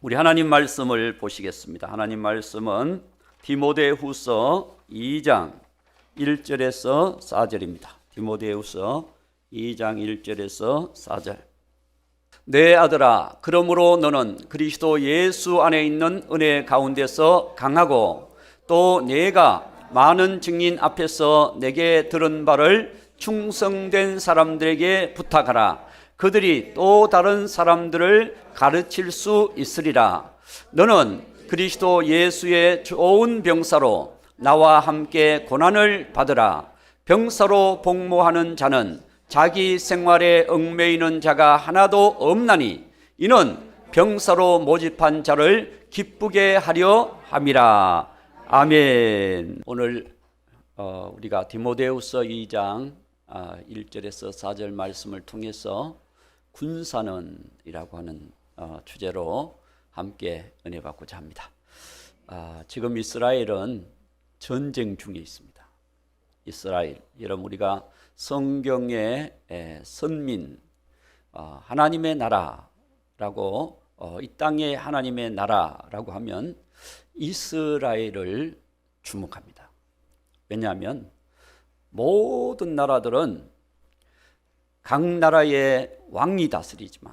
우리 하나님 말씀을 보시겠습니다. 하나님 말씀은 디모데후서 2장 1절에서 4절입니다. 디모데후서 2장 1절에서 4절. 내 아들아, 그러므로 너는 그리스도 예수 안에 있는 은혜 가운데서 강하고 또 내가 많은 증인 앞에서 내게 들은 바를 충성된 사람들에게 부탁하라. 그들이 또 다른 사람들을 가르칠 수 있으리라. 너는 그리스도 예수의 좋은 병사로 나와 함께 고난을 받으라. 병사로 복무하는 자는 자기 생활에 얽매이는 자가 하나도 없나니 이는 병사로 모집한 자를 기쁘게 하려 함이라. 아멘. 오늘 우리가 디모데후서 2장 1절에서 4절 말씀을 통해서 군사는이라고 하는 주제로 함께 은혜 받고자 합니다. 지금 이스라엘은 전쟁 중에 있습니다. 이스라엘, 여러분 우리가 성경의 선민, 하나님의 나라라고 이 땅의 하나님의 나라라고 하면 이스라엘을 주목합니다. 왜냐하면 모든 나라들은 각 나라의 왕이 다스리지만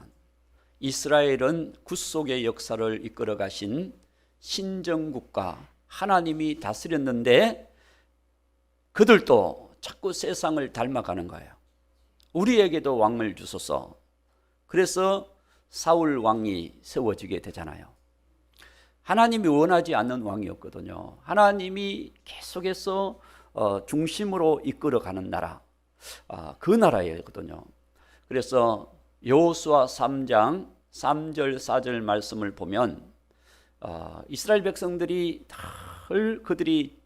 이스라엘은 구속의 역사를 이끌어 가신 신정국가 하나님이 다스렸는데 그들도 자꾸 세상을 닮아가는 거예요. 우리에게도 왕을 주소서. 그래서 사울 왕이 세워지게 되잖아요. 하나님이 원하지 않는 왕이었거든요. 하나님이 계속해서 중심으로 이끌어가는 나라, 그 나라였거든요. 그래서 여호수아 3장 3절 4절 말씀을 보면 이스라엘 백성들이 늘 그들이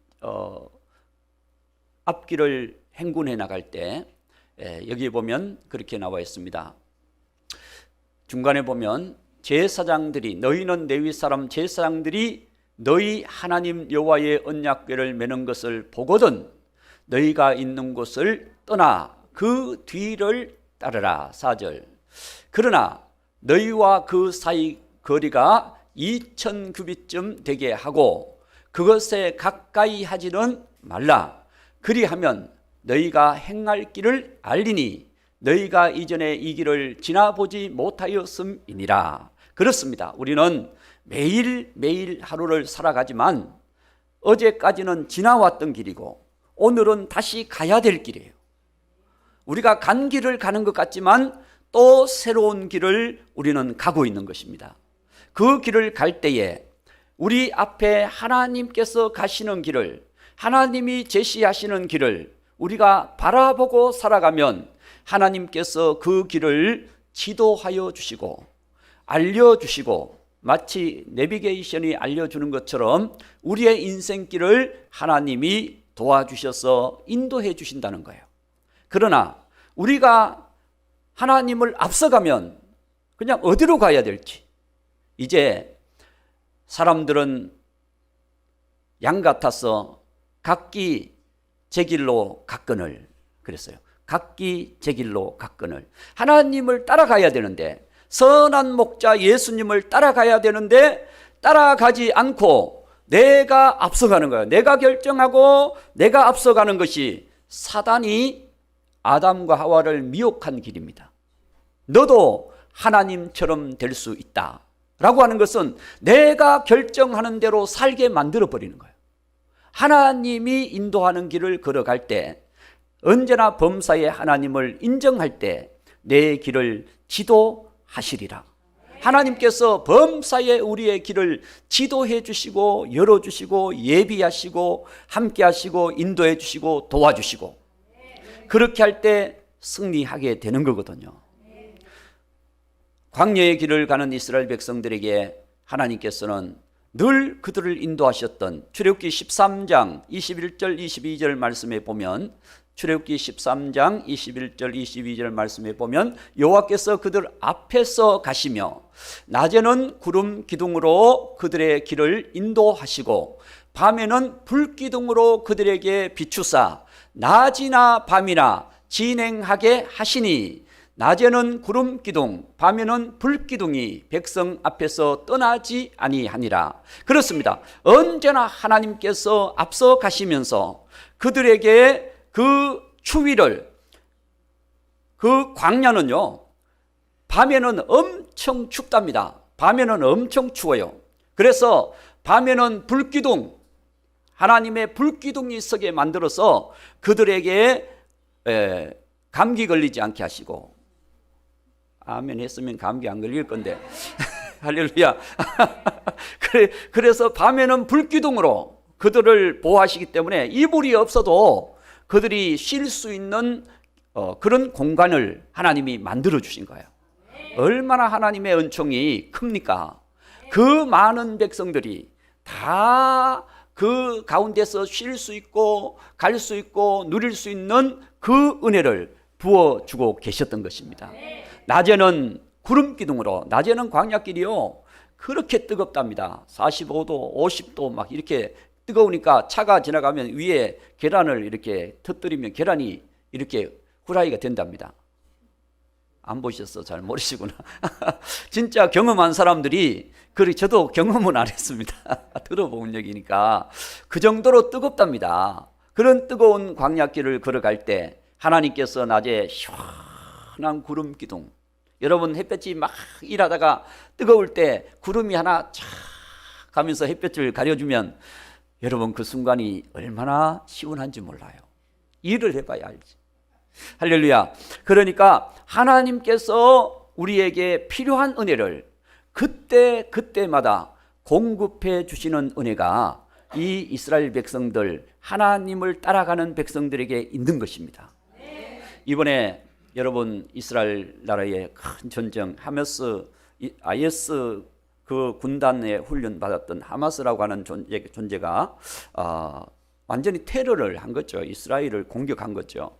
앞길을 행군해 나갈 때 여기 보면 그렇게 나와 있습니다. 중간에 보면 제사장들이, 너희는 레위 사람 제사장들이 너희 하나님 여호와의 언약궤를 메는 것을 보거든 너희가 있는 곳을 떠나 그 뒤를 따르라. 4절. 그러나 너희와 그 사이 거리가 2000규빗쯤 되게 하고 그것에 가까이 하지는 말라. 그리하면 너희가 행할 길을 알리니 너희가 이전에 이 길을 지나보지 못하였음이니라. 그렇습니다. 우리는 매일매일 하루를 살아가지만 어제까지는 지나왔던 길이고 오늘은 다시 가야 될 길이에요. 우리가 간 길을 가는 것 같지만 또 새로운 길을 우리는 가고 있는 것입니다. 그 길을 갈 때에 우리 앞에 하나님께서 가시는 길을, 하나님이 제시하시는 길을 우리가 바라보고 살아가면 하나님께서 그 길을 지도하여 주시고 알려주시고 마치 내비게이션이 알려주는 것처럼 우리의 인생길을 하나님이 도와주셔서 인도해 주신다는 거예요. 그러나 우리가 하나님을 앞서가면 그냥 어디로 가야 될지, 이제 사람들은 양 같아서 각기 제 길로 갔거늘 그랬어요. 각기 제 길로 갔거늘. 하나님을 따라가야 되는데, 선한 목자 예수님을 따라가야 되는데 따라가지 않고 내가 앞서가는 거예요. 내가 결정하고 내가 앞서가는 것이 사단이 아담과 하와를 미혹한 길입니다. 너도 하나님처럼 될 수 있다 라고 하는 것은 내가 결정하는 대로 살게 만들어버리는 거예요. 하나님이 인도하는 길을 걸어갈 때, 언제나 범사의 하나님을 인정할 때 내 길을 지도하시리라. 하나님께서 범사의 우리의 길을 지도해 주시고 열어주시고 예비하시고 함께하시고 인도해 주시고 도와주시고, 그렇게 할 때 승리하게 되는 거거든요. 광야의 길을 가는 이스라엘 백성들에게 하나님께서는 늘 그들을 인도하셨던 출애굽기 13장 21절 22절 말씀에 보면, 출애굽기 13장 21절 22절 말씀에 보면 여호와께서 그들 앞에서 가시며 낮에는 구름 기둥으로 그들의 길을 인도하시고 밤에는 불 기둥으로 그들에게 비추사 낮이나 밤이나 진행하게 하시니 낮에는 구름 기둥, 밤에는 불 기둥이 백성 앞에서 떠나지 아니하니라. 그렇습니다. 언제나 하나님께서 앞서 가시면서 그들에게 그 추위를, 그 광야는요, 밤에는 엄청 춥답니다. 밤에는 엄청 추워요. 그래서 밤에는 불기둥, 하나님의 불기둥이 서게 만들어서 그들에게 감기 걸리지 않게 하시고, 아멘 했으면 감기 안 걸릴 건데 할렐루야. 그래서 밤에는 불기둥으로 그들을 보호하시기 때문에 이불이 없어도 그들이 쉴 수 있는 그런 공간을 하나님이 만들어 주신 거예요. 얼마나 하나님의 은총이 큽니까? 그 많은 백성들이 다 그 가운데서 쉴 수 있고 갈 수 있고 누릴 수 있는 그 은혜를 부어주고 계셨던 것입니다. 낮에는 구름 기둥으로, 낮에는 광야길이요 그렇게 뜨겁답니다. 45도 50도 막 이렇게 뜨거우니까 차가 지나가면 위에 계란을 이렇게 터뜨리면 계란이 이렇게 후라이가 된답니다. 안 보셨어? 잘 모르시구나. 진짜 경험한 사람들이, 그리고 저도 경험은 안 했습니다. 들어본 얘기니까. 그 정도로 뜨겁답니다. 그런 뜨거운 광야길을 걸어갈 때 하나님께서 낮에 시원한 구름 기둥, 여러분 햇볕이 막 일하다가 뜨거울 때 구름이 하나 쫙 가면서 햇볕을 가려주면 여러분 그 순간이 얼마나 시원한지 몰라요. 일을 해봐야 알지. 할렐루야. 그러니까 하나님께서 우리에게 필요한 은혜를 그때마다 공급해 주시는 은혜가 이 이스라엘 백성들, 하나님을 따라가는 백성들에게 있는 것입니다. 이번에 여러분 이스라엘 나라의 큰 전쟁, 하마스, IS 그 군단에 훈련 받았던 하마스라고 하는 존재가 완전히 테러를 한 거죠. 이스라엘을 공격한 거죠.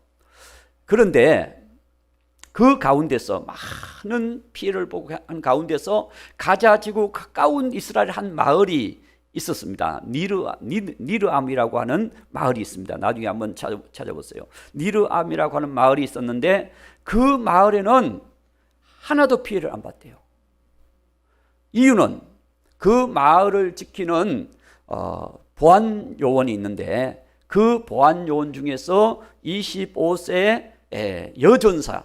그런데 그 가운데서 많은 피해를 보고 한 가운데서 가자 지구 가까운 이스라엘 한 마을이 있었습니다. 니르암이라고 하는 마을이 있습니다. 나중에 한번 찾아보세요. 니르암이라고 하는 마을이 있었는데 그 마을에는 하나도 피해를 안 봤대요. 이유는 그 마을을 지키는 보안 요원이 있는데 그 보안 요원 중에서 25세 여전사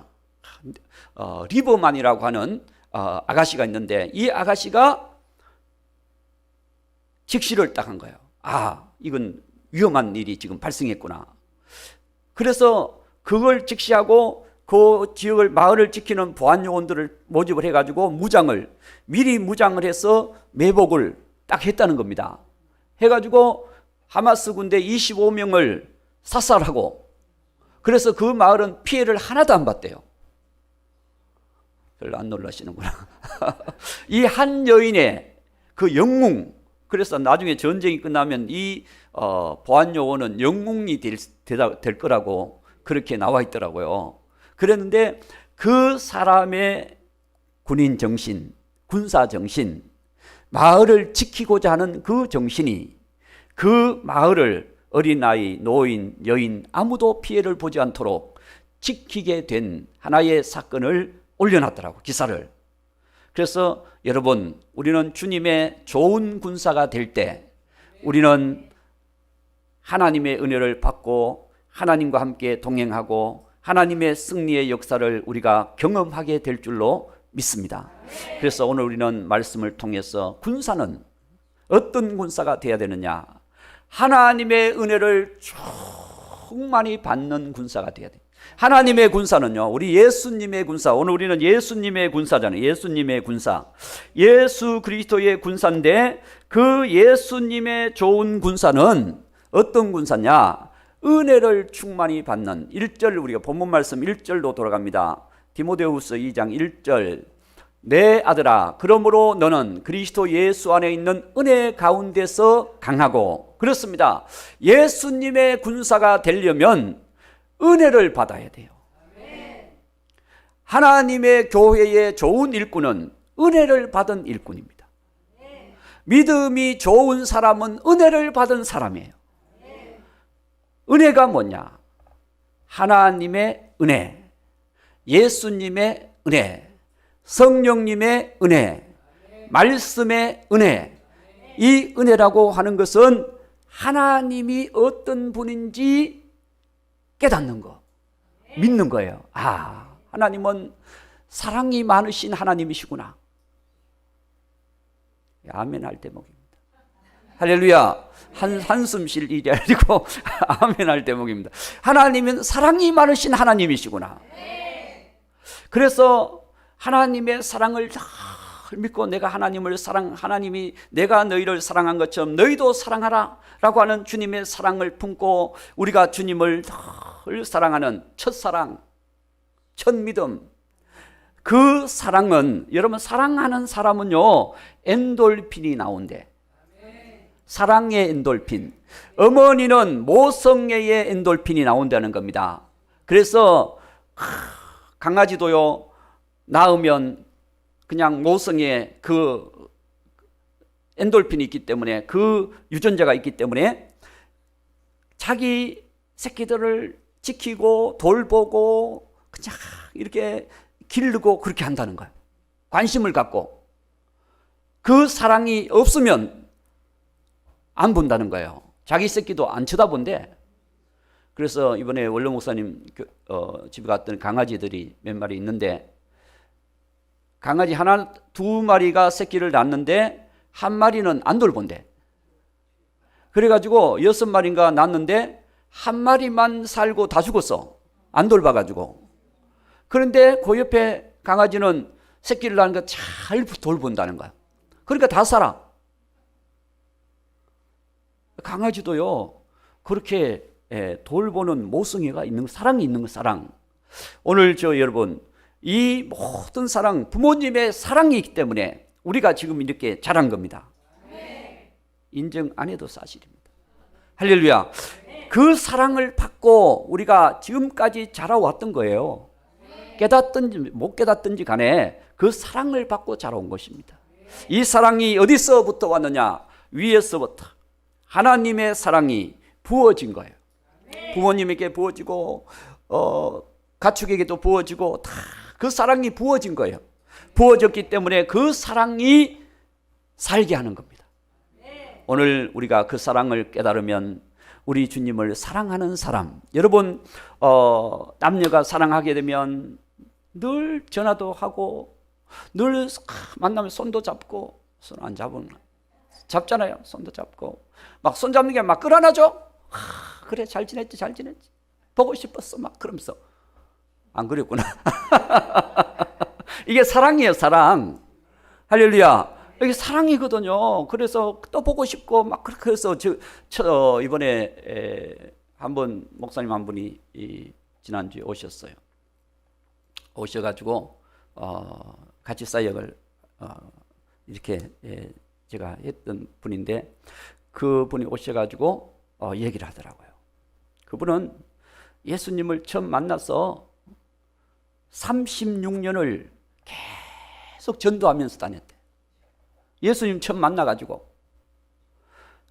리버만이라고 하는 아가씨가 있는데 이 아가씨가 직시를 딱 한 거예요. 아, 이건 위험한 일이 지금 발생했구나. 그래서 그걸 직시하고 그 지역을, 마을을 지키는 보안 요원들을 모집을 해가지고 미리 무장을 해서 매복을 딱 했다는 겁니다. 해가지고 하마스 군대 25명을 사살하고, 그래서 그 마을은 피해를 하나도 안 봤대요. 별로 안 놀라시는구나. 이 한 여인의 그 영웅, 그래서 나중에 전쟁이 끝나면 이 보안 요원은 영웅이 될 거라고 그렇게 나와 있더라고요. 그랬는데 그 사람의 군인 정신, 군사 정신, 마을을 지키고자 하는 그 정신이 그 마을을 어린아이, 노인, 여인 아무도 피해를 보지 않도록 지키게 된 하나의 사건을 올려놨더라고, 기사를. 그래서 여러분, 우리는 주님의 좋은 군사가 될 때 우리는 하나님의 은혜를 받고 하나님과 함께 동행하고 하나님의 승리의 역사를 우리가 경험하게 될 줄로 믿습니다. 그래서 오늘 우리는 말씀을 통해서 군사는 어떤 군사가 되어야 되느냐, 하나님의 은혜를 충만히 받는 군사가 되어야 돼요. 하나님의 군사는요, 우리 예수님의 군사, 오늘 우리는 예수님의 군사잖아요. 예수님의 군사, 예수 그리스도의 군사인데 그 예수님의 좋은 군사는 어떤 군사냐, 은혜를 충만히 받는 1절, 우리가 본문 말씀 1절로 돌아갑니다. 디모데후서 2장 1절, 내 아들아, 그러므로 너는 그리스도 예수 안에 있는 은혜 가운데서 강하고, 그렇습니다. 예수님의 군사가 되려면 은혜를 받아야 돼요. 하나님의 교회의 좋은 일꾼은 은혜를 받은 일꾼입니다. 믿음이 좋은 사람은 은혜를 받은 사람이에요. 은혜가 뭐냐? 하나님의 은혜, 예수님의 은혜, 성령님의 은혜, 말씀의 은혜. 이 은혜라고 하는 것은 하나님이 어떤 분인지 깨닫는 거, 믿는 거예요. 아, 하나님은 사랑이 많으신 하나님이시구나. 아멘 할 대목입니다. 할렐루야. 한숨 쉴 일이 아니고 아멘 할 대목입니다. 하나님은 사랑이 많으신 하나님이시구나. 그래서 하나님의 사랑을 잘 믿고 내가 하나님을 하나님이 내가 너희를 사랑한 것처럼 너희도 사랑하라 라고 하는 주님의 사랑을 품고 우리가 주님을 늘 사랑하는 첫사랑, 첫믿음. 그 사랑은, 여러분, 사랑하는 사람은요, 엔돌핀이 나온대. 사랑의 엔돌핀. 어머니는 모성애의 엔돌핀이 나온다는 겁니다. 그래서 강아지도요, 낳으면 그냥 모성애 그 엔돌핀이 있기 때문에, 그 유전자가 있기 때문에 자기 새끼들을 지키고 돌보고 그냥 이렇게 기르고 그렇게 한다는 거예요. 관심을 갖고. 그 사랑이 없으면 안 본다는 거예요. 자기 새끼도 안 쳐다본대. 그래서 이번에 원로 목사님 집에 갔더니 강아지들이 몇 마리 있는데, 강아지 하나, 두 마리가 새끼를 낳는데 한 마리는 안 돌본대. 그래가지고 6마리인가 낳는데 한 마리만 살고 다 죽었어. 안 돌봐가지고. 그런데 그 옆에 강아지는 새끼를 낳는 거 잘 돌본다는 거야. 그러니까 다 살아. 강아지도요, 그렇게 돌보는 모성애가 있는, 사랑이 있는 거, 사랑. 오늘 여러분, 이 모든 사랑, 부모님의 사랑이 있기 때문에 우리가 지금 이렇게 자란 겁니다. 인정 안 해도 사실입니다. 할렐루야. 그 사랑을 받고 우리가 지금까지 자라왔던 거예요. 깨닫든지 못 깨닫든지 간에 그 사랑을 받고 자라온 것입니다. 이 사랑이 어디서부터 왔느냐? 위에서부터 하나님의 사랑이 부어진 거예요. 부모님에게 부어지고 가축에게도 부어지고 다 그 사랑이 부어진 거예요. 부어졌기 때문에 그 사랑이 살게 하는 겁니다. 오늘 우리가 그 사랑을 깨달으면 우리 주님을 사랑하는 사람, 여러분, 남녀가 사랑하게 되면 늘 전화도 하고 늘 만나면 손도 잡고, 손 안 잡으면 잡잖아요. 손도 잡고 막 손 잡는 게 막 끌어안아줘. 그래, 잘 지냈지, 잘 지냈지, 보고 싶었어, 막 그러면서. 안 그랬구나. 이게 사랑이에요, 사랑. 할렐루야. 이게 사랑이거든요. 그래서 또 보고 싶고 막 그렇게 해서 이번에 한번 목사님 한 분이 지난주에 오셨어요. 오셔가지고 같이 사역을 이렇게 제가 했던 분인데, 그 분이 오셔가지고 얘기를 하더라고요. 그분은 예수님을 처음 만나서 36년을 계속 전도하면서 다녔대. 예수님 처음 만나가지고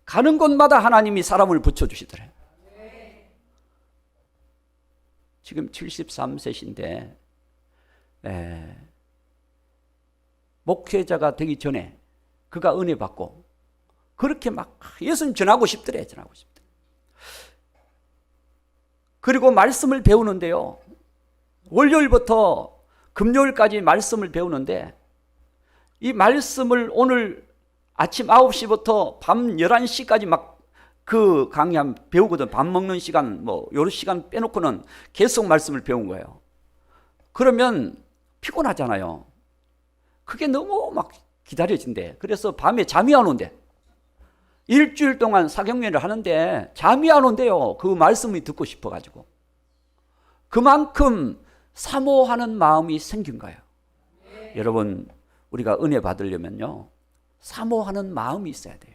가는 곳마다 하나님이 사람을 붙여주시더래요. 지금 73세신데 목회자가 되기 전에 그가 은혜 받고 그렇게 막 예수님 전하고 싶더래. 전하고 싶더래. 그리고 말씀을 배우는데요, 월요일부터 금요일까지 말씀을 배우는데, 이 말씀을 오늘 아침 9시부터 밤 11시까지 막 그 강의 배우거든. 밥 먹는 시간, 뭐 요런 시간 빼놓고는 계속 말씀을 배운 거예요. 그러면 피곤하잖아요. 그게 너무 막 기다려진대. 그래서 밤에 잠이 안 온대. 일주일 동안 사경연을 하는데 잠이 안 온대요. 그 말씀이 듣고 싶어가지고. 그만큼 사모하는 마음이 생긴 거예요. 여러분, 우리가 은혜 받으려면요, 사모하는 마음이 있어야 돼요.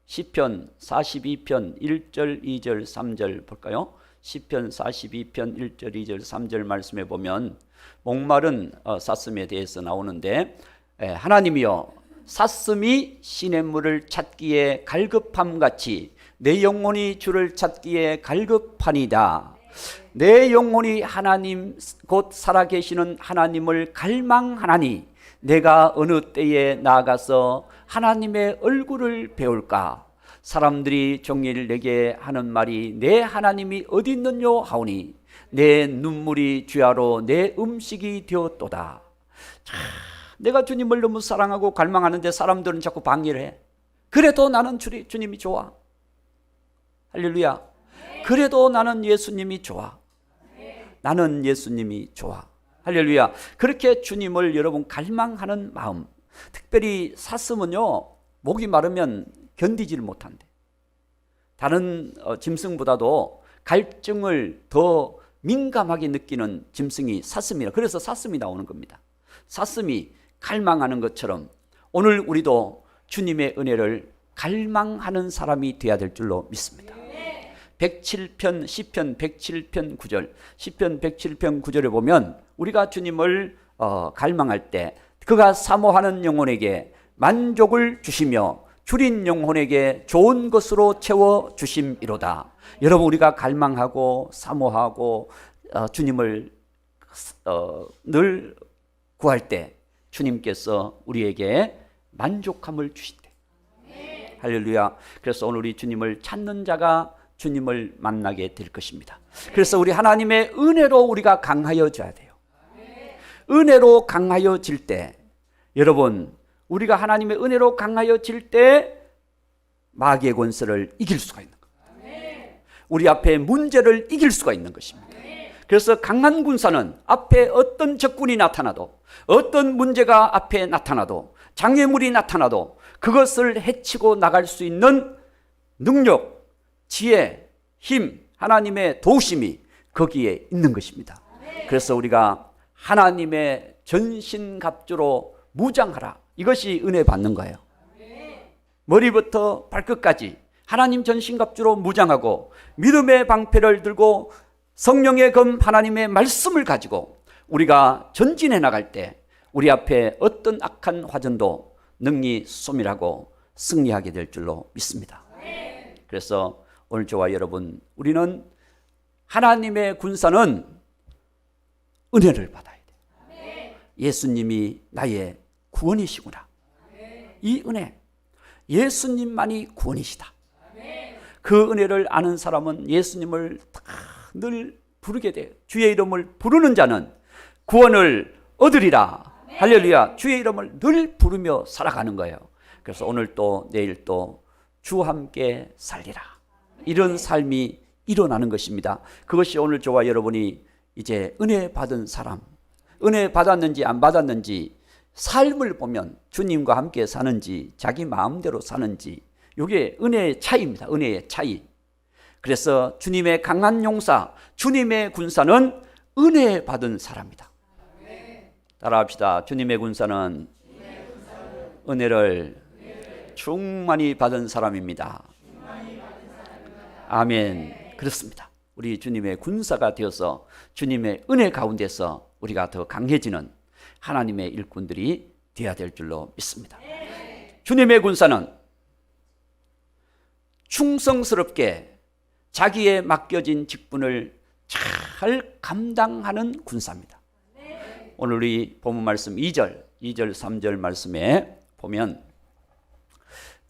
시편 42편 1절, 2절, 3절 볼까요? 시편 42편 1절, 2절, 3절 말씀에 보면 목마른 삿슴에 대해서 나오는데, 하나님이여, 삿슴이 시냇물을 찾기에 갈급함같이 내 영혼이 주를 찾기에 갈급하니이다. 내 영혼이 하나님 곧 살아계시는 하나님을 갈망하나니 내가 어느 때에 나아가서 하나님의 얼굴을 배울까? 사람들이 종일 내게 하는 말이 내 하나님이 어디 있느뇨 하오니 내 눈물이 주야로 내 음식이 되었도다. 자, 내가 주님을 너무 사랑하고 갈망하는데 사람들은 자꾸 방해를 해. 그래도 나는 주님이 좋아. 할렐루야. 그래도 나는 예수님이 좋아. 나는 예수님이 좋아. 할렐루야. 그렇게 주님을 여러분 갈망하는 마음, 특별히 사슴은요 목이 마르면 견디지를 못한대. 다른 짐승보다도 갈증을 더 민감하게 느끼는 짐승이 사슴이라. 그래서 사슴이 나오는 겁니다. 사슴이 갈망하는 것처럼 오늘 우리도 주님의 은혜를 갈망하는 사람이 되어야 될 줄로 믿습니다. 107편 시편 107편 9절 시편 107편 9절에 보면 우리가 주님을 갈망할 때 그가 사모하는 영혼에게 만족을 주시며 줄인 영혼에게 좋은 것으로 채워 주심이로다. 여러분 우리가 갈망하고 사모하고 주님을 늘 구할 때 주님께서 우리에게 만족함을 주신대. 할렐루야. 그래서 오늘 우리 주님을 찾는 자가 주님을 만나게 될 것입니다. 그래서 우리 하나님의 은혜로 우리가 강하여져야 돼요. 은혜로 강하여질 때 여러분 우리가 하나님의 은혜로 강하여질 때 마귀의 권세를 이길 수가 있는 거예요. 우리 앞에 문제를 이길 수가 있는 것입니다. 그래서 강한 군사는 앞에 어떤 적군이 나타나도 어떤 문제가 앞에 나타나도 장애물이 나타나도 그것을 해치고 나갈 수 있는 능력, 지혜, 힘, 하나님의 도우심이 거기에 있는 것입니다. 그래서 우리가 하나님의 전신갑주로 무장하라. 이것이 은혜 받는 거예요. 머리부터 발끝까지 하나님 전신갑주로 무장하고 믿음의 방패를 들고 성령의 검 하나님의 말씀을 가지고 우리가 전진해 나갈 때 우리 앞에 어떤 악한 화전도 능히 소멸하고 승리하게 될 줄로 믿습니다. 그래서 오늘 저와 여러분 우리는 하나님의 군사는 은혜를 받아야 돼요. 예수님이 나의 구원이시구나. 이 은혜, 예수님만이 구원이시다. 그 은혜를 아는 사람은 예수님을 늘 부르게 돼요. 주의 이름을 부르는 자는 구원을 얻으리라. 할렐루야. 주의 이름을 늘 부르며 살아가는 거예요. 그래서 오늘 또 내일 또 주와 함께 살리라. 이런 삶이 일어나는 것입니다. 그것이 오늘 저와 여러분이 이제 은혜 받은 사람, 은혜 받았는지 안 받았는지 삶을 보면 주님과 함께 사는지 자기 마음대로 사는지 이게 은혜의 차이입니다. 은혜의 차이. 그래서 주님의 강한 용사, 주님의 군사는 은혜 받은 사람이다. 따라합시다. 주님의 군사는 은혜를 충만히 받은 사람입니다. 아멘. 그렇습니다. 우리 주님의 군사가 되어서 주님의 은혜 가운데서 우리가 더 강해지는 하나님의 일꾼들이 되어야 될 줄로 믿습니다. 주님의 군사는 충성스럽게 자기의 맡겨진 직분을 잘 감당하는 군사입니다. 오늘 우리 본문 말씀 2절 3절 말씀에 보면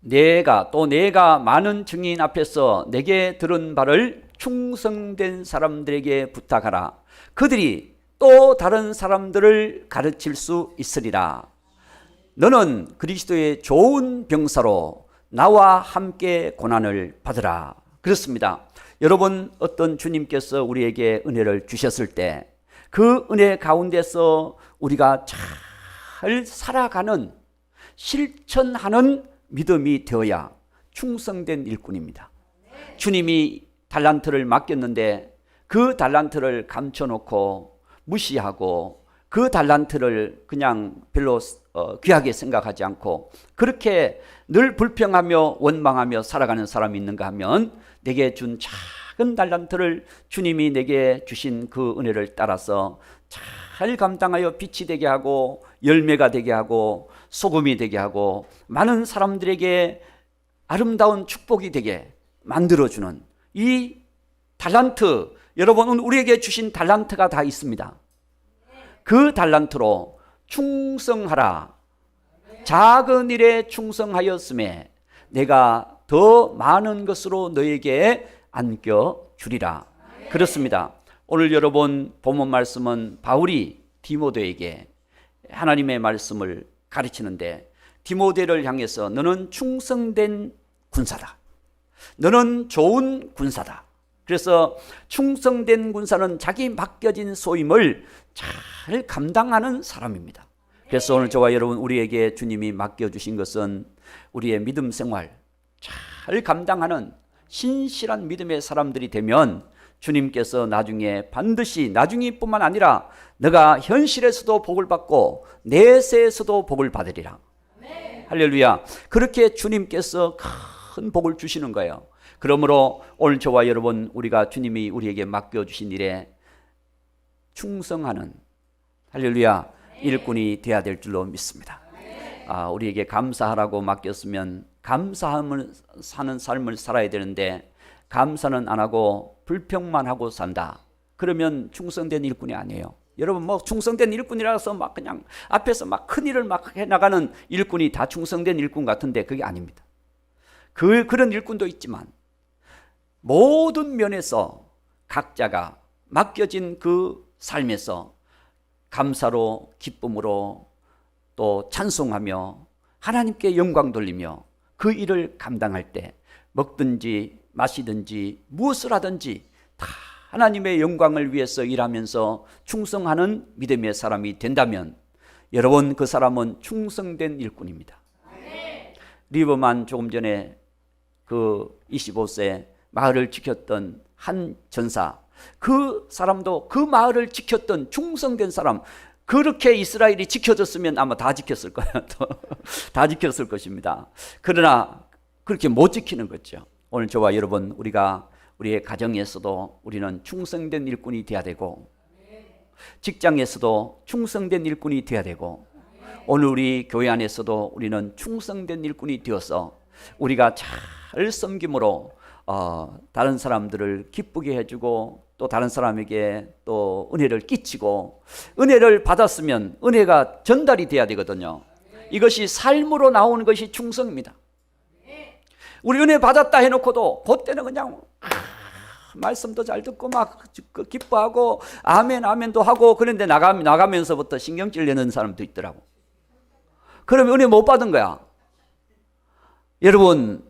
내가 많은 증인 앞에서 내게 들은 바를 충성된 사람들에게 부탁하라. 그들이 또 다른 사람들을 가르칠 수 있으리라. 너는 그리스도의 좋은 병사로 나와 함께 고난을 받으라. 그렇습니다. 여러분 어떤 주님께서 우리에게 은혜를 주셨을 때 그 은혜 가운데서 우리가 잘 살아가는 실천하는 믿음이 되어야 충성된 일꾼입니다. 주님이 달란트를 맡겼는데 그 달란트를 감춰놓고 무시하고 그 달란트를 그냥 별로 귀하게 생각하지 않고 그렇게 늘 불평하며 원망하며 살아가는 사람이 있는가 하면 내게 준 작은 달란트를 주님이 내게 주신 그 은혜를 따라서 잘 감당하여 빛이 되게 하고 열매가 되게 하고 소금이 되게 하고 많은 사람들에게 아름다운 축복이 되게 만들어주는 이 달란트, 여러분, 우리에게 주신 달란트가 다 있습니다. 그 달란트로 충성하라. 작은 일에 충성하였음에 내가 더 많은 것으로 너에게 안겨주리라. 그렇습니다. 오늘 여러분 본문 말씀은 바울이 디모데에게 하나님의 말씀을 가르치는데, 디모데를 향해서 너는 충성된 군사다. 너는 좋은 군사다. 그래서 충성된 군사는 자기 맡겨진 소임을 잘 감당하는 사람입니다. 그래서 오늘 저와 여러분, 우리에게 주님이 맡겨주신 것은 우리의 믿음 생활 잘 감당하는 신실한 믿음의 사람들이 되면 주님께서 나중에 반드시, 나중에뿐만 아니라 너가 현실에서도 복을 받고 내세에서도 복을 받으리라. 할렐루야. 그렇게 주님께서 큰 복을 주시는 거예요. 그러므로 오늘 저와 여러분, 우리가 주님이 우리에게 맡겨주신 일에 충성하는, 할렐루야, 일꾼이 되어야 될 줄로 믿습니다. 우리에게 감사하라고 맡겼으면 감사함을 사는 삶을 살아야 되는데, 감사는 안 하고 불평만 하고 산다. 그러면 충성된 일꾼이 아니에요. 여러분, 충성된 일꾼이라서 막 그냥 앞에서 막 큰 일을 막 해나가는 일꾼이 다 충성된 일꾼 같은데 그게 아닙니다. 그런 일꾼도 있지만 모든 면에서 각자가 맡겨진 그 삶에서 감사로, 기쁨으로, 또 찬송하며 하나님께 영광 돌리며 그 일을 감당할 때 먹든지 마시든지 무엇을 하든지 다 하나님의 영광을 위해서 일하면서 충성하는 믿음의 사람이 된다면 여러분, 그 사람은 충성된 일꾼입니다. 리버만 조금 전에 그 25세 마을을 지켰던 한 전사, 그 사람도 그 마을을 지켰던 충성된 사람, 그렇게 이스라엘이 지켜졌으면 아마 다 지켰을 거예요. 다 지켰을 것입니다. 그러나 그렇게 못 지키는 거죠. 오늘 저와 여러분, 우리가 우리의 가정에서도 우리는 충성된 일꾼이 되어야 되고, 직장에서도 충성된 일꾼이 되어야 되고, 오늘 우리 교회 안에서도 우리는 충성된 일꾼이 되어서 우리가 잘 섬김으로 다른 사람들을 기쁘게 해주고, 또 다른 사람에게 또 은혜를 끼치고, 은혜를 받았으면 은혜가 전달이 돼야 되거든요. 이것이 삶으로 나오는 것이 충성입니다. 우리 은혜 받았다 해놓고도 그때는 그냥 말씀도 잘 듣고 막 기뻐하고 아멘 아멘도 하고, 그런데 나가면서부터 신경질 내는 사람도 있더라고. 그러면 은혜 못 받은 거야. 여러분,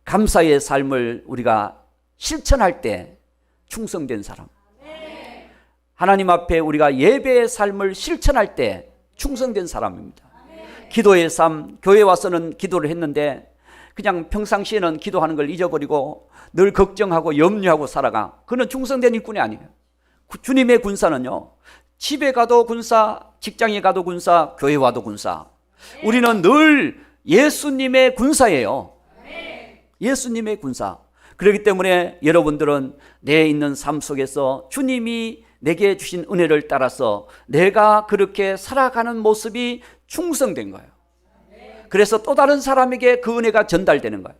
감사의 삶을 우리가 실천할 때 충성된 사람, 하나님 앞에 우리가 예배의 삶을 실천할 때 충성된 사람입니다. 기도의 삶, 교회 와서는 기도를 했는데 그냥 평상시에는 기도하는 걸 잊어버리고 늘 걱정하고 염려하고 살아가. 그는 충성된 일꾼이 아니에요. 주님의 군사는요, 집에 가도 군사, 직장에 가도 군사, 교회 와도 군사. 우리는 늘 예수님의 군사예요. 예수님의 군사. 그렇기 때문에 여러분들은 내 있는 삶 속에서 주님이 내게 주신 은혜를 따라서 내가 그렇게 살아가는 모습이 충성된 거예요. 그래서 또 다른 사람에게 그 은혜가 전달되는 거예요.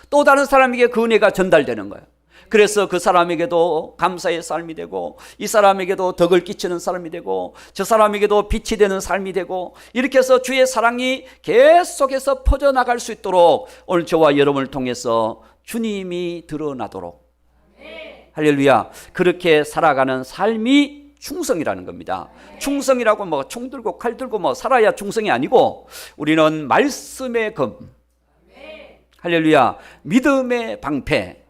또 다른 사람에게 그 은혜가 전달되는 거예요. 그래서 그 사람에게도 감사의 삶이 되고, 이 사람에게도 덕을 끼치는 사람이 되고, 저 사람에게도 빛이 되는 삶이 되고, 이렇게 해서 주의 사랑이 계속해서 퍼져나갈 수 있도록 오늘 저와 여러분을 통해서 주님이 드러나도록, 할렐루야, 그렇게 살아가는 삶이 충성이라는 겁니다. 충성이라고 뭐 총 들고 칼 들고 뭐 살아야 충성이 아니고, 우리는 말씀의 검, 할렐루야, 믿음의 방패,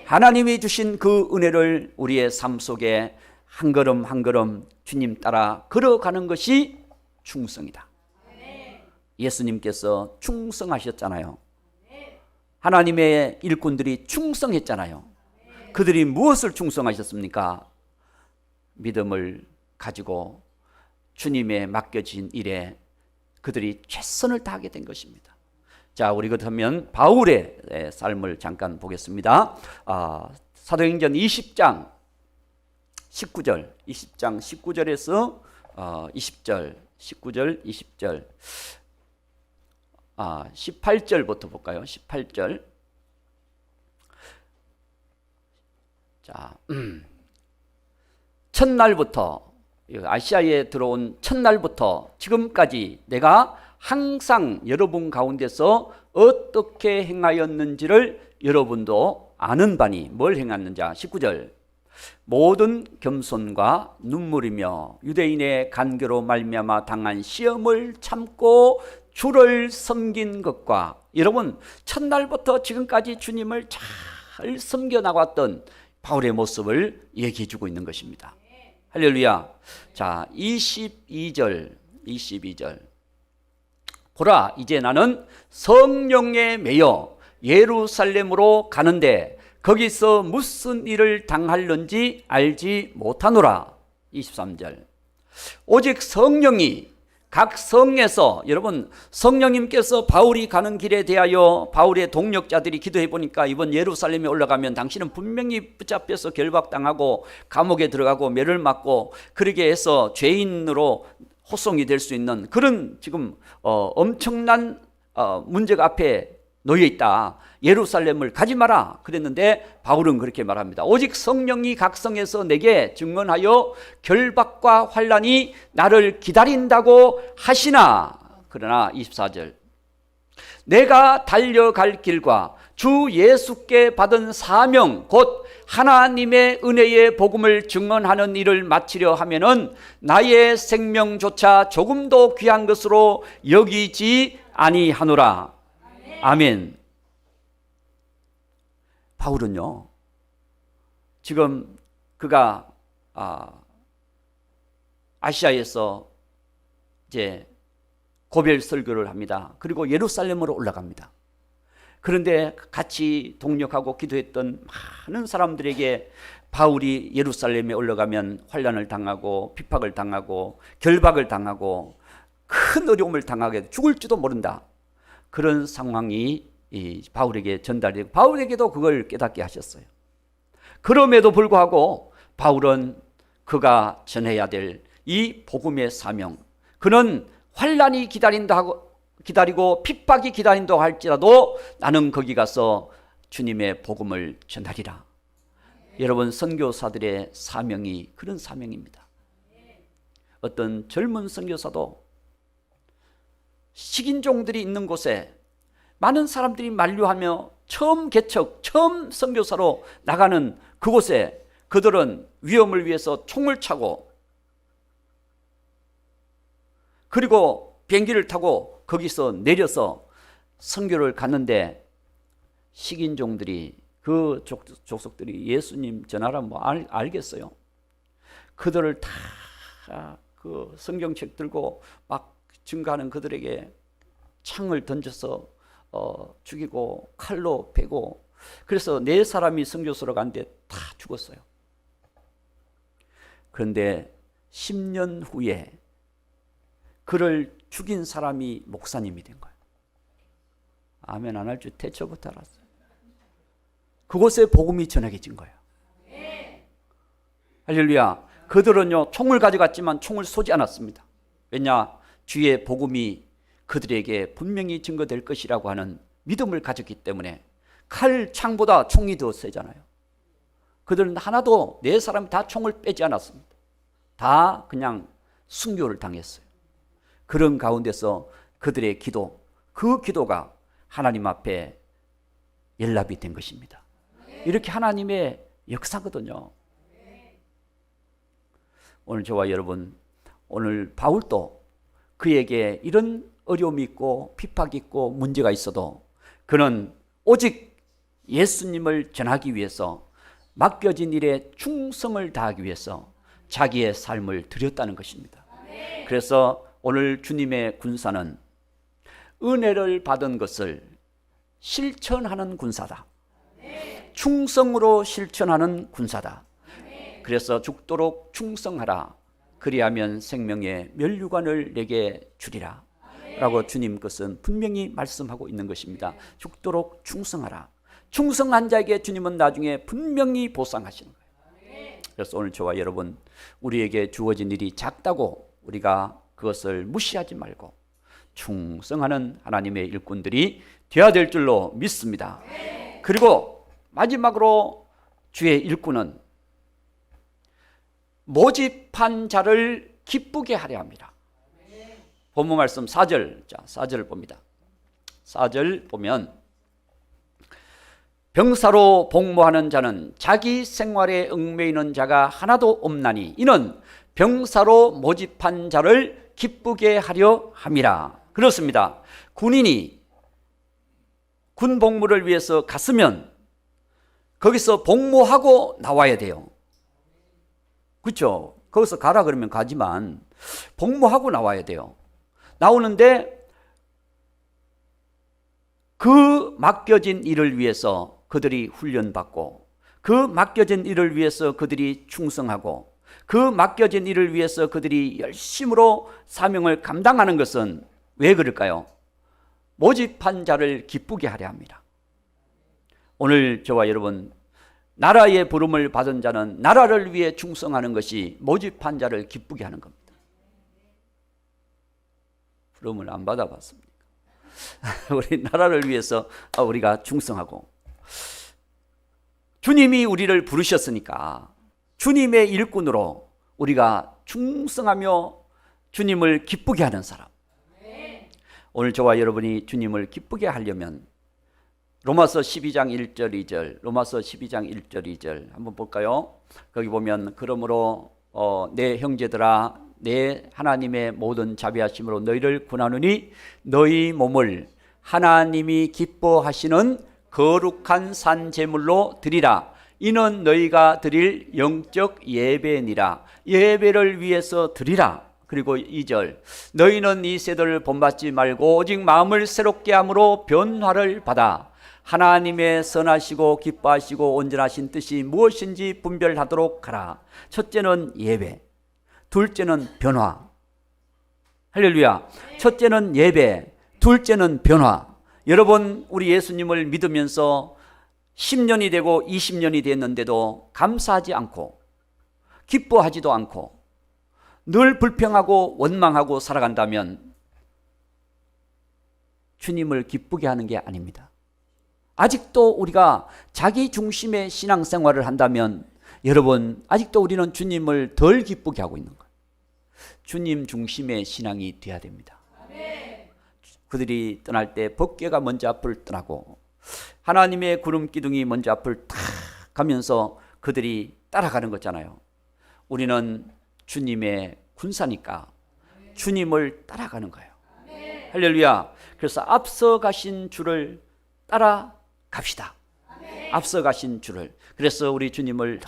하나님이 주신 그 은혜를 우리의 삶 속에 한 걸음 한 걸음 주님 따라 걸어가는 것이 충성이다. 예수님께서 충성하셨잖아요. 하나님의 일꾼들이 충성했잖아요. 그들이 무엇을 충성하셨습니까? 믿음을 가지고 주님의 맡겨진 일에 그들이 최선을 다하게 된 것입니다. 자, 우리 그렇다면 바울의 삶을 잠깐 보겠습니다. 사도행전 20장 19절, 20장 19절에서 20절, 19절, 20절, 18절부터 볼까요? 18절. 자, 첫날부터, 아시아에 들어온 첫날부터 지금까지 내가 항상 여러분 가운데서 어떻게 행하였는지를 여러분도 아는 바니 뭘 행했는지. 19절, 모든 겸손과 눈물이며 유대인의 간교로 말미암아 당한 시험을 참고 주를 섬긴 것과, 여러분 첫날부터 지금까지 주님을 잘 섬겨나갔던 바울의 모습을 얘기해 주고 있는 것입니다. 할렐루야. 자, 22절 보라, 이제 나는 성령에 매여 예루살렘으로 가는데 거기서 무슨 일을 당할는지 알지 못하노라. 23절, 오직 성령이 각 성에서, 여러분 성령님께서 바울이 가는 길에 대하여 바울의 동력자들이 기도해 보니까 이번 예루살렘에 올라가면 당신은 분명히 붙잡혀서 결박당하고 감옥에 들어가고 매를 맞고 그러게 해서 죄인으로 호송이 될 수 있는 그런 지금 엄청난 문제가 앞에 놓여 있다. 예루살렘을 가지 마라 그랬는데 바울은 그렇게 말합니다. 오직 성령이 각 성에서 내게 증언하여 결박과 환난이 나를 기다린다고 하시나. 그러나 24절, 내가 달려갈 길과 주 예수께 받은 사명 곧 하나님의 은혜의 복음을 증언하는 일을 마치려 하면은 나의 생명조차 조금도 귀한 것으로 여기지 아니하노라. 아멘. 바울은요, 지금 그가 아시아에서 이제 고별 설교를 합니다. 그리고 예루살렘으로 올라갑니다. 그런데 같이 동력하고 기도했던 많은 사람들에게 바울이 예루살렘에 올라가면 환난을 당하고 핍박을 당하고 결박을 당하고 큰 어려움을 당하게 죽을지도 모른다. 그런 상황이 이 바울에게 전달되고 바울에게도 그걸 깨닫게 하셨어요. 그럼에도 불구하고 바울은 그가 전해야 될 이 복음의 사명, 그는 환난이 기다리고 핍박이 기다린다고 할지라도 나는 거기 가서 주님의 복음을 전하리라. 여러분, 선교사들의 사명이 그런 사명입니다. 어떤 젊은 선교사도 식인종들이 있는 곳에 많은 사람들이 만류하며 처음 개척, 처음 선교사로 나가는 그곳에 그들은 위험을 위해서 총을 차고 그리고 비행기를 타고 거기서 내려서 선교를 갔는데 식인종들이, 그 족속들이 예수님 전하라 뭐 알겠어요. 그들을 다 그 성경책 들고 막 증거하는 그들에게 창을 던져서 죽이고 칼로 베고, 그래서 4사람이 선교소로 갔는데 다 죽었어요. 그런데 10년 후에 그를 죽인 사람이 목사님이 된 거예요. 아멘 안 할 줄 태초부터 알았어요. 그곳에 복음이 전해진 거예요. 할렐루야. 그들은요 총을 가져갔지만 총을 쏘지 않았습니다. 왜냐? 주의 복음이 그들에게 분명히 증거될 것이라고 하는 믿음을 가졌기 때문에. 칼, 창보다 총이 더 세잖아요. 그들은 하나도 4사람이 다 총을 빼지 않았습니다. 다 그냥 순교를 당했어요. 그런 가운데서 그들의 기도, 그 기도가 하나님 앞에 연락이 된 것입니다. 이렇게 하나님의 역사거든요. 오늘 저와 여러분, 오늘 바울도 그에게 이런 어려움이 있고 핍박이 있고 문제가 있어도 그는 오직 예수님을 전하기 위해서, 맡겨진 일에 충성을 다하기 위해서 자기의 삶을 드렸다는 것입니다. 그래서 오늘 주님의 군사는 은혜를 받은 것을 실천하는 군사다. 충성으로 실천하는 군사다. 그래서 죽도록 충성하라. 그리하면 생명의 면류관을 내게 주리라. 라고 주님 것은 분명히 말씀하고 있는 것입니다. 죽도록 충성하라. 충성한 자에게 주님은 나중에 분명히 보상하시는 거예요. 그래서 오늘 저와 여러분, 우리에게 주어진 일이 작다고 우리가 그것을 무시하지 말고 충성하는 하나님의 일꾼들이 되어야 될 줄로 믿습니다. 그리고 마지막으로 주의 일꾼은 모집한 자를 기쁘게 하려 합니다. 본문 말씀 4절, 자 4절을 봅니다. 4절 보면 병사로 복무하는 자는 자기 생활에 얽매이는 자가 하나도 없나니 이는 병사로 모집한 자를 기쁘게 하려 함이라. 그렇습니다. 군인이 군 복무를 위해서 갔으면 거기서 복무하고 나와야 돼요. 그렇죠? 거기서 가라 그러면 가지만 복무하고 나와야 돼요. 나오는데 그 맡겨진 일을 위해서 그들이 훈련받고, 그 맡겨진 일을 위해서 그들이 충성하고, 그 맡겨진 일을 위해서 그들이 열심으로 사명을 감당하는 것은 왜 그럴까요? 모집한 자를 기쁘게 하려 합니다. 오늘 저와 여러분, 나라의 부름을 받은 자는 나라를 위해 충성하는 것이 모집한 자를 기쁘게 하는 겁니다. 부름을 안 받아봤습니까? 우리 나라를 위해서 우리가 충성하고, 주님이 우리를 부르셨으니까 주님의 일꾼으로 우리가 충성하며 주님을 기쁘게 하는 사람. 오늘 저와 여러분이 주님을 기쁘게 하려면 로마서 12장 1절 2절, 로마서 12장 1절 2절 한번 볼까요? 거기 보면 그러므로 내 형제들아 내 하나님의 모든 자비하심으로 너희를 권하노니 너희 몸을 하나님이 기뻐하시는 거룩한 산 제물로 드리라. 이는 너희가 드릴 영적 예배니라. 예배를 위해서 드리라. 그리고 2절 너희는 이 세대를 본받지 말고 오직 마음을 새롭게 함으로 변화를 받아 하나님의 선하시고 기뻐하시고 온전하신 뜻이 무엇인지 분별하도록 하라. 첫째는 예배, 둘째는 변화. 할렐루야. 첫째는 예배, 둘째는 변화. 여러분, 우리 예수님을 믿으면서 10년이 되고 20년이 됐는데도 감사하지 않고 기뻐하지도 않고 늘 불평하고 원망하고 살아간다면 주님을 기쁘게 하는 게 아닙니다. 아직도 우리가 자기 중심의 신앙생활을 한다면 여러분, 아직도 우리는 주님을 덜 기쁘게 하고 있는 거예요. 주님 중심의 신앙이 돼야 됩니다. 그들이 떠날 때 법궤가 먼저 앞을 떠나고 하나님의 구름 기둥이 먼저 앞을 탁 가면서 그들이 따라가는 거잖아요. 우리는 주님의 군사니까 주님을 따라가는 거예요. 할렐루야. 그래서 앞서 가신 주를 따라갑시다. 앞서 가신 주를. 그래서 우리 주님을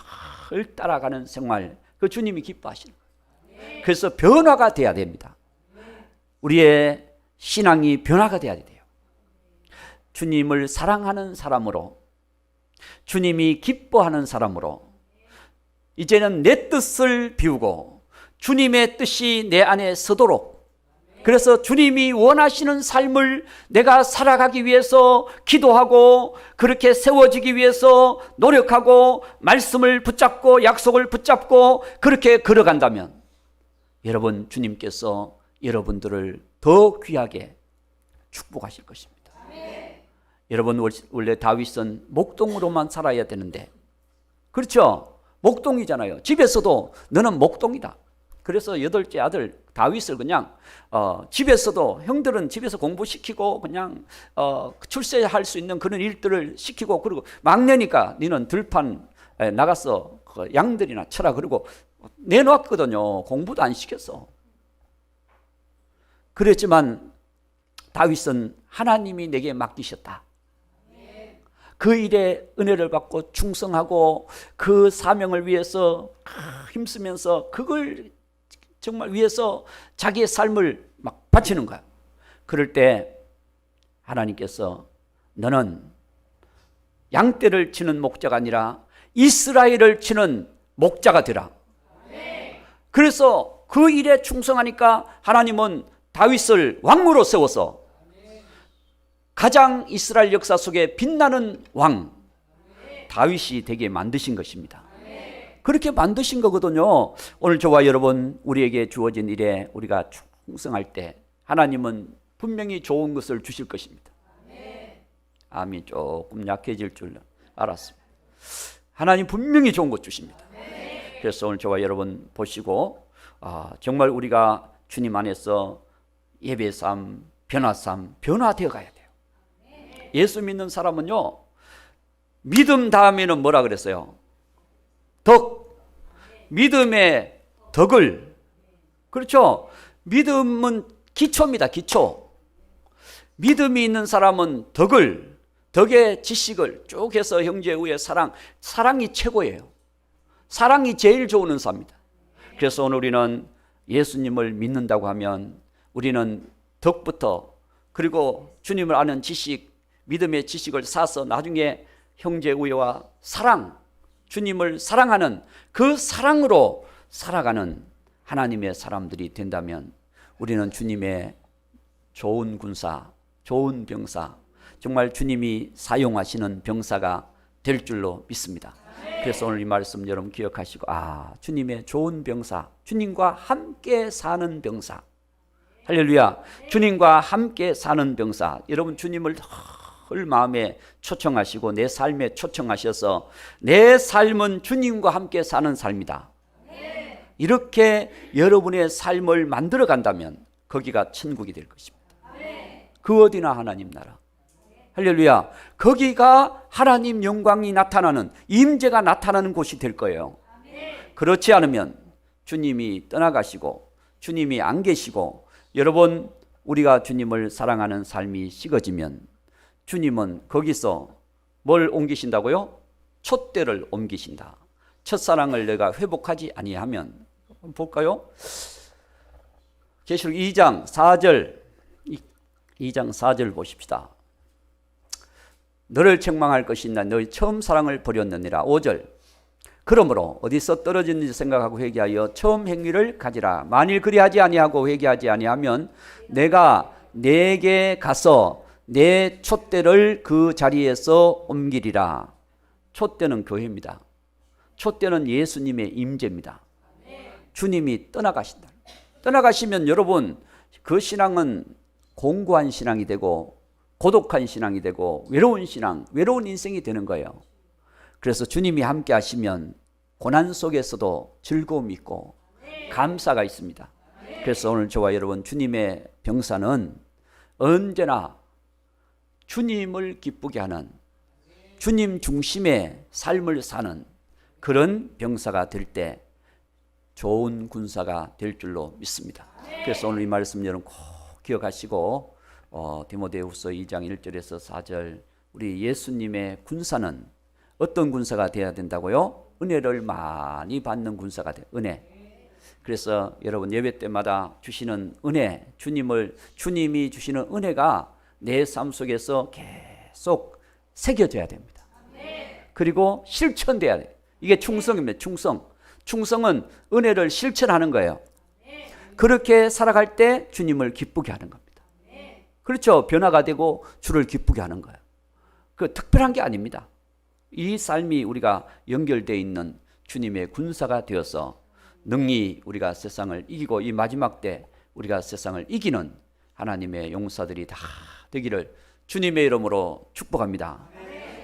늘 따라가는 생활, 그 주님이 기뻐하시는 거예요. 그래서 변화가 돼야 됩니다. 우리의 신앙이 변화가 돼야 돼요. 주님을 사랑하는 사람으로, 주님이 기뻐하는 사람으로, 이제는 내 뜻을 비우고 주님의 뜻이 내 안에 서도록, 그래서 주님이 원하시는 삶을 내가 살아가기 위해서 기도하고 그렇게 세워지기 위해서 노력하고 말씀을 붙잡고 약속을 붙잡고 그렇게 걸어간다면 여러분, 주님께서 여러분들을 더 귀하게 축복하실 것입니다. 여러분, 원래 다윗은 목동으로만 살아야 되는데, 그렇죠? 목동이잖아요. 집에서도 너는 목동이다. 그래서 8째 아들 다윗을 그냥 집에서도, 형들은 집에서 공부시키고 그냥 출세할 수 있는 그런 일들을 시키고, 그리고 막내니까 너는 들판 나가서 양들이나 쳐라 그러고 내놓았거든요. 공부도 안 시켰어. 그랬지만 다윗은 하나님이 내게 맡기셨다. 그 일에 은혜를 받고 충성하고 그 사명을 위해서 힘쓰면서 그걸 정말 위해서 자기의 삶을 막 바치는 거야. 그럴 때 하나님께서 너는 양떼를 치는 목자가 아니라 이스라엘을 치는 목자가 되라. 그래서 그 일에 충성하니까 하나님은 다윗을 왕으로 세워서 가장 이스라엘 역사 속에 빛나는 왕 다윗이 되게 만드신 것입니다. 그렇게 만드신 거거든요. 오늘 저와 여러분, 우리에게 주어진 일에 우리가 충성할 때 하나님은 분명히 좋은 것을 주실 것입니다. 아멘. 조금 약해질 줄 알았습니다. 하나님 분명히 좋은 것 주십니다. 그래서 오늘 저와 여러분 보시고 정말 우리가 주님 안에서 예배 삶, 변화 삶, 변화되어 가야 돼요. 예수 믿는 사람은요, 믿음 다음에는 뭐라 그랬어요? 덕. 믿음의 덕을. 그렇죠? 믿음은 기초입니다. 기초. 믿음이 있는 사람은 덕의 지식을 쭉 해서 형제 우애 사랑이 최고예요. 사랑이 제일 좋은 은사입니다. 그래서 오늘 우리는 예수님을 믿는다고 하면 우리는 덕부터, 그리고 주님을 아는 지식, 믿음의 지식을 쌓아서 나중에 형제 우애와 사랑, 주님을 사랑하는 그 사랑으로 살아가는 하나님의 사람들이 된다면 우리는 주님의 좋은 군사, 좋은 병사, 정말 주님이 사용하시는 병사가 될 줄로 믿습니다. 그래서 오늘 이 말씀 여러분 기억하시고, 주님의 좋은 병사, 주님과 함께 사는 병사. 할렐루야. 주님과 함께 사는 병사. 여러분 주님을 늘 마음에 초청하시고 내 삶에 초청하셔서 내 삶은 주님과 함께 사는 삶이다. 이렇게 여러분의 삶을 만들어 간다면 거기가 천국이 될 것입니다. 그 어디나 하나님 나라. 할렐루야. 거기가 하나님 영광이 나타나는, 임재가 나타나는 곳이 될 거예요. 그렇지 않으면 주님이 떠나가시고 주님이 안 계시고 여러분 우리가 주님을 사랑하는 삶이 식어지면 주님은 거기서 뭘 옮기신다고요? 촛대를 옮기신다. 첫사랑을 내가 회복하지 아니하면. 한번 볼까요? 계시록 2장 4절 2장 4절 보십시다. 너를 책망할 것이나 너희 처음 사랑을 버렸느니라. 5절 그러므로 어디서 떨어졌는지 생각하고 회개하여 처음 행위를 가지라. 만일 그리하지 아니하고 회개하지 아니하면 내가 내게 가서 내 촛대를 그 자리에서 옮기리라. 촛대는 교회입니다. 촛대는 예수님의 임재입니다. 주님이 떠나가신다. 떠나가시면 여러분 그 신앙은 공고한 신앙이 되고 고독한 신앙이 되고 외로운 신앙, 외로운 인생이 되는 거예요. 그래서 주님이 함께 하시면 고난 속에서도 즐거움이 있고 감사가 있습니다. 그래서 오늘 저와 여러분 주님의 병사는 언제나 주님을 기쁘게 하는, 주님 중심의 삶을 사는 그런 병사가 될 때 좋은 군사가 될 줄로 믿습니다. 그래서 오늘 이 말씀 여러분 꼭 기억하시고 디모데후서 2장 1절에서 4절 우리 예수님의 군사는 어떤 군사가 돼야 된다고요? 은혜를 많이 받는 군사가 돼. 은혜. 그래서 여러분 예배 때마다 주시는 은혜, 주님이 주시는 은혜가 내 삶 속에서 계속 새겨져야 됩니다. 그리고 실천돼야 돼요. 이게 충성입니다. 충성은 은혜를 실천하는 거예요. 그렇게 살아갈 때 주님을 기쁘게 하는 겁니다. 그렇죠. 변화가 되고 주를 기쁘게 하는 거예요. 그 특별한 게 아닙니다. 이 삶이 우리가 연결되어 있는 주님의 군사가 되어서 능히 우리가 세상을 이기고 이 마지막 때 우리가 세상을 이기는 하나님의 용사들이 다 되기를 주님의 이름으로 축복합니다.